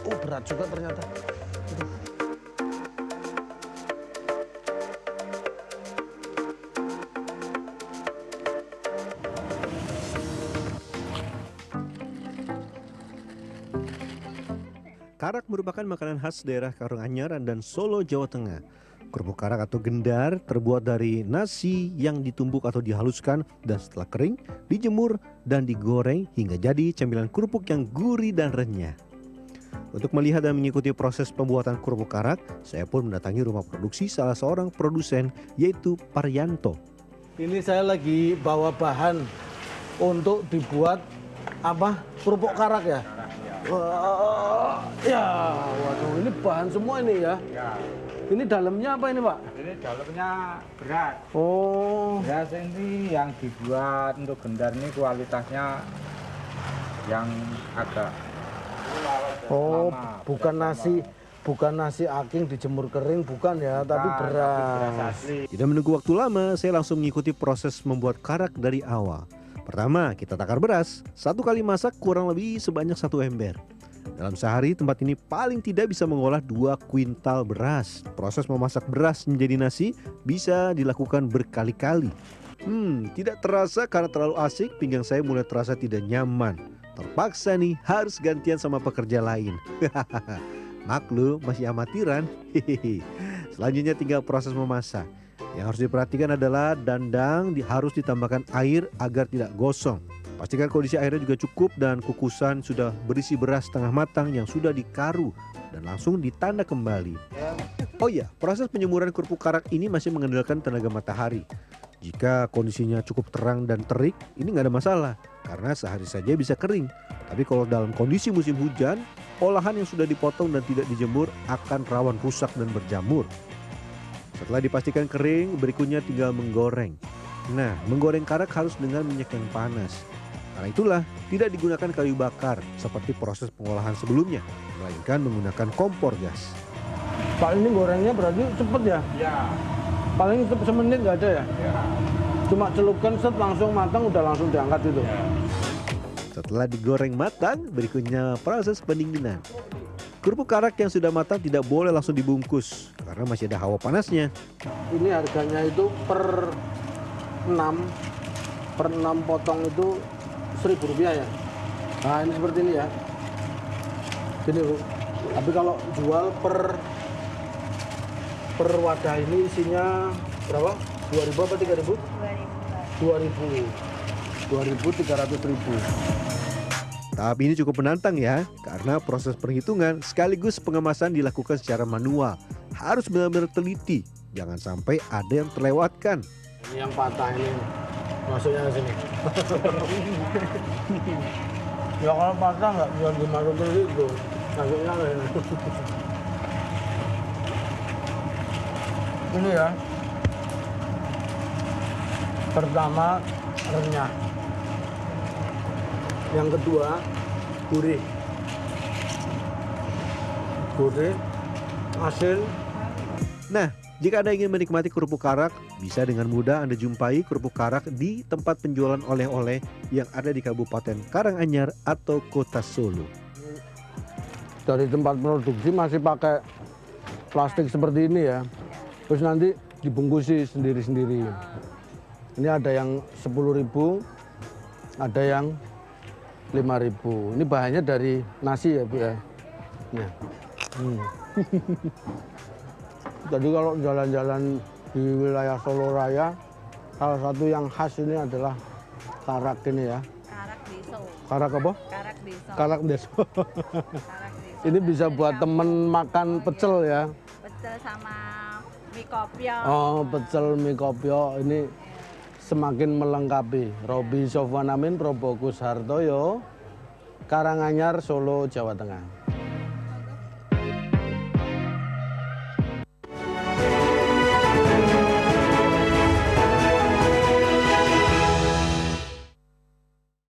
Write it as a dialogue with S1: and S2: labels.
S1: Oh, berat juga ternyata.
S2: Karak merupakan makanan khas daerah Karanganyar dan Solo, Jawa Tengah. Kerupuk karak atau gendar terbuat dari nasi yang ditumbuk atau dihaluskan dan setelah kering, dijemur dan digoreng hingga jadi camilan kerupuk yang gurih dan renyah. Untuk melihat dan mengikuti proses pembuatan kerupuk karak, saya pun mendatangi rumah produksi salah seorang produsen yaitu Paryanto.
S1: Ini saya lagi bawa bahan untuk dibuat apa? Kerupuk karak ya? Wah, ya, waduh ini bahan semua ini ya.
S3: Ya,
S1: Ini dalamnya apa ini, Pak?
S3: ini dalamnya beras.
S1: Oh,
S3: Beras ini yang dibuat untuk gendar ini kualitasnya yang agak
S1: oh,
S3: lama,
S1: bukan
S3: beras
S1: nasi,
S3: lama.
S1: bukan nasi aking dijemur kering, bukan ya, tapi
S3: Bukan,
S1: beras.
S3: asli.
S2: Tidak menunggu waktu lama, saya langsung mengikuti proses membuat karak dari awal. Pertama, kita takar beras. Satu kali masak kurang lebih sebanyak 1 ember. Dalam sehari, tempat ini paling tidak bisa mengolah 2 kuintal beras. Proses memasak beras menjadi nasi bisa dilakukan berkali-kali. Tidak terasa karena terlalu asik, pinggang saya mulai terasa tidak nyaman. Terpaksa nih harus gantian sama pekerja lain. Maklum, masih amatiran. Selanjutnya tinggal proses memasak. Yang harus diperhatikan adalah dandang harus ditambahkan air agar tidak gosong. Pastikan kondisi airnya juga cukup dan kukusan sudah berisi beras setengah matang yang sudah dikaru dan langsung ditanda kembali. Oh iya, proses penyemuran kerupuk karak ini masih mengandalkan tenaga matahari. Jika kondisinya cukup terang dan terik, ini nggak ada masalah karena sehari saja bisa kering. Tapi kalau dalam kondisi musim hujan, olahan yang sudah dipotong dan tidak dijemur akan rawan rusak dan berjamur. Setelah dipastikan kering, berikutnya tinggal menggoreng. Nah, menggoreng karak harus dengan minyak yang panas. Karena itulah tidak digunakan kayu bakar seperti proses pengolahan sebelumnya, melainkan menggunakan kompor gas.
S1: Pak, ini gorengnya berarti cepet ya?
S3: Ya,
S1: Paling semenit nggak ada ya?
S3: ya.
S1: Cuma celupkan set langsung matang udah langsung diangkat itu.
S3: Ya.
S2: Setelah digoreng matang, berikutnya proses pendinginan. Kerupuk karak yang sudah matang tidak boleh langsung dibungkus karena masih ada hawa panasnya.
S1: Ini harganya itu per 6 potong itu Rp1.000 ya. Nah ini seperti ini ya. Gini Bu. Tapi kalau jual per wadah ini isinya berapa? 2.000 apa 3.000? 2.000. 300.000.
S2: Tahap ini cukup menantang ya, karena proses perhitungan sekaligus pengemasan dilakukan secara manual. Harus benar-benar teliti, jangan sampai ada yang terlewatkan.
S1: Ini yang patah ini masuknya ke sini. Ya kalau patah nggak bisa dimasukin situ, masuknya ke sini. Ini ya. Pertama renyah. Yang kedua gurih. Gurih, asin.
S2: Nah, jika Anda ingin menikmati kerupuk karak, bisa dengan mudah Anda jumpai kerupuk karak di tempat penjualan oleh-oleh yang ada di Kabupaten Karanganyar atau Kota Solo.
S1: Dari tempat produksi masih pakai plastik seperti ini ya. Terus nanti dibungkusi sendiri-sendiri. Ini ada yang 10.000, ada yang 5.000. Ini bahannya dari nasi ya Bu ya. Nah. Jadi kalau jalan-jalan di wilayah Solo Raya, salah satu yang khas ini adalah karak ini ya.
S4: Karak deso.
S1: Karak apa?
S4: Karak deso.
S1: Karak deso.
S4: Karak deso.
S1: Ini bisa buat temen makan pecel ya.
S4: Pecel sama mie kopio.
S1: Oh, pecel mie kopio ini semakin melengkapi. Robi Sofwan Amin, Probokus Hartoyo, Karanganyar, Solo, Jawa Tengah.